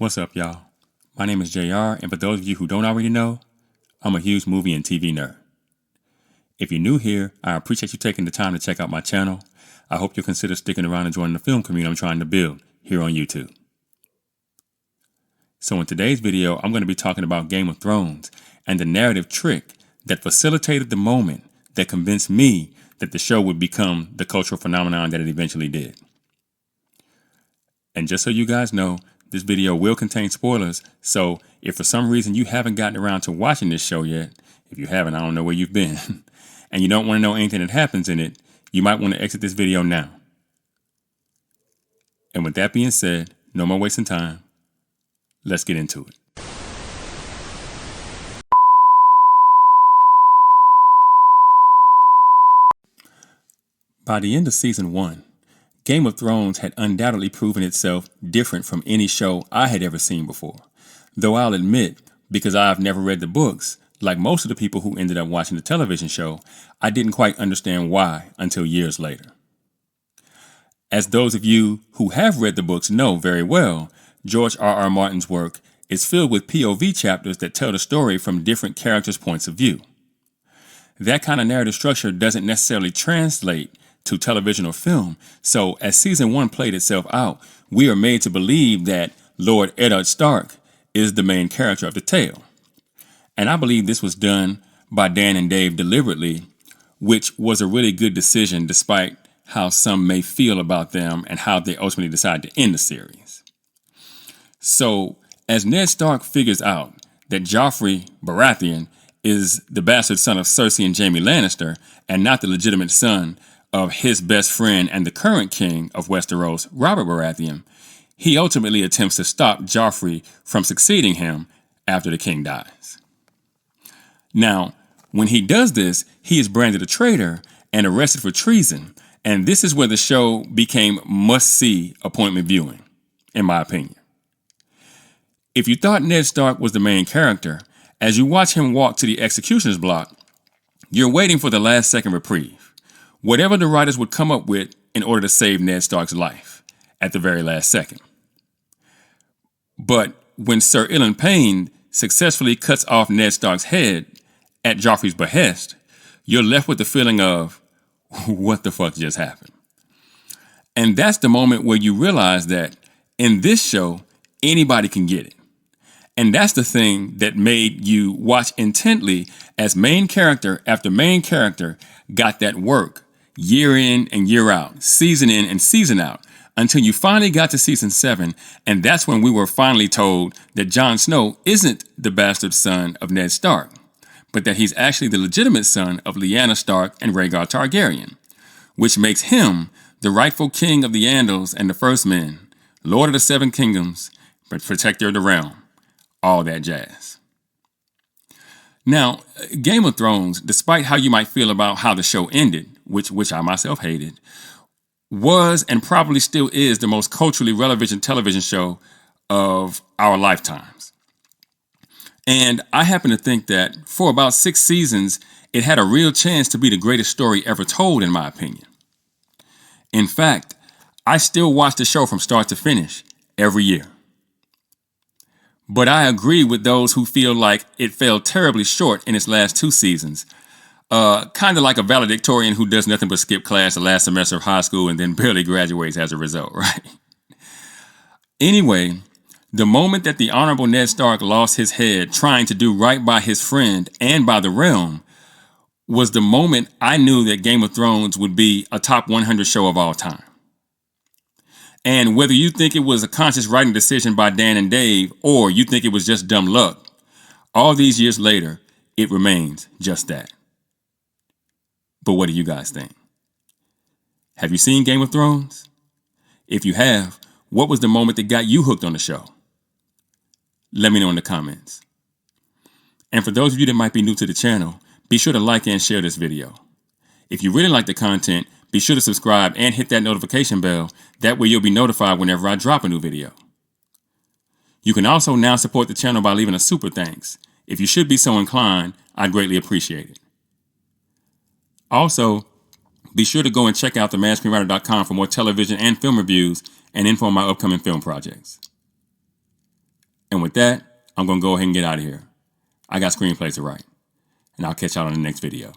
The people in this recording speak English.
What's up, y'all? My name is JR, and for those of you who don't already know, I'm a huge movie and TV nerd. If you're new here, I appreciate you taking the time to check out my channel. I hope you'll consider sticking around and joining the film community I'm trying to build here on YouTube. So in today's video, I'm going to be talking about Game of Thrones and the narrative trick that facilitated the moment that convinced me that the show would become the cultural phenomenon that it eventually did. And just so you guys know, this video will contain spoilers, so if for some reason you haven't gotten around to watching this show yet, if you haven't, I don't know where you've been, and you don't want to know anything that happens in it, you might want to exit this video now. And with that being said, no more wasting time. Let's get into it. By the end of season 1, Game of Thrones had undoubtedly proven itself different from any show I had ever seen before. Though I'll admit, because I've never read the books, like most of the people who ended up watching the television show, I didn't quite understand why until years later. As those of you who have read the books know very well, George R.R. Martin's work is filled with POV chapters that tell the story from different characters' points of view. That kind of narrative structure doesn't necessarily translate to television or film, so as season 1 played itself out, we are made to believe that Lord Eddard Stark is the main character of the tale. And I believe this was done by Dan and Dave deliberately, which was a really good decision despite how some may feel about them and how they ultimately decide to end the series. So, as Ned Stark figures out that Joffrey Baratheon is the bastard son of Cersei and Jaime Lannister and not the legitimate son of his best friend and the current king of Westeros, Robert Baratheon, he ultimately attempts to stop Joffrey from succeeding him after the king dies. Now, when he does this, he is branded a traitor and arrested for treason, and this is where the show became must-see appointment viewing, in my opinion. If you thought Ned Stark was the main character, as you watch him walk to the executioner's block, you're waiting for the last-second reprieve. Whatever the writers would come up with in order to save Ned Stark's life at the very last second. But when Sir Ilyn Payne successfully cuts off Ned Stark's head at Joffrey's behest, you're left with the feeling of, what the fuck just happened? And that's the moment where you realize that in this show, anybody can get it. And that's the thing that made you watch intently as main character after main character got that work year in and year out, season in and season out, until you finally got to season 7, and that's when we were finally told that Jon Snow isn't the bastard son of Ned Stark, but that he's actually the legitimate son of Lyanna Stark and Rhaegar Targaryen, which makes him the rightful king of the Andals and the First Men, Lord of the Seven Kingdoms, but protector of the realm, all that jazz. Now, Game of Thrones, despite how you might feel about how the show ended, which I myself hated, was and probably still is the most culturally relevant television show of our lifetimes. And I happen to think that for about 6 seasons, it had a real chance to be the greatest story ever told, in my opinion. In fact, I still watch the show from start to finish every year. But I agree with those who feel like it fell terribly short in its last 2 seasons. Kind of like a valedictorian who does nothing but skip class the last semester of high school and then barely graduates as a result, right? Anyway, the moment that the Honorable Ned Stark lost his head trying to do right by his friend and by the realm was the moment I knew that Game of Thrones would be a top 100 show of all time. And whether you think it was a conscious writing decision by Dan and Dave or you think it was just dumb luck, all these years later, it remains just that. But what do you guys think? Have you seen Game of Thrones? If you have, what was the moment that got you hooked on the show? Let me know in the comments. And for those of you that might be new to the channel, be sure to like and share this video. If you really like the content, be sure to subscribe and hit that notification bell. That way you'll be notified whenever I drop a new video. You can also now support the channel by leaving a super thanks. If you should be so inclined, I'd greatly appreciate it. Also, be sure to go and check out themascreenwriter.com for more television and film reviews and info on my upcoming film projects. And with that, I'm going to go ahead and get out of here. I got screenplays to write. And I'll catch y'all in the next video.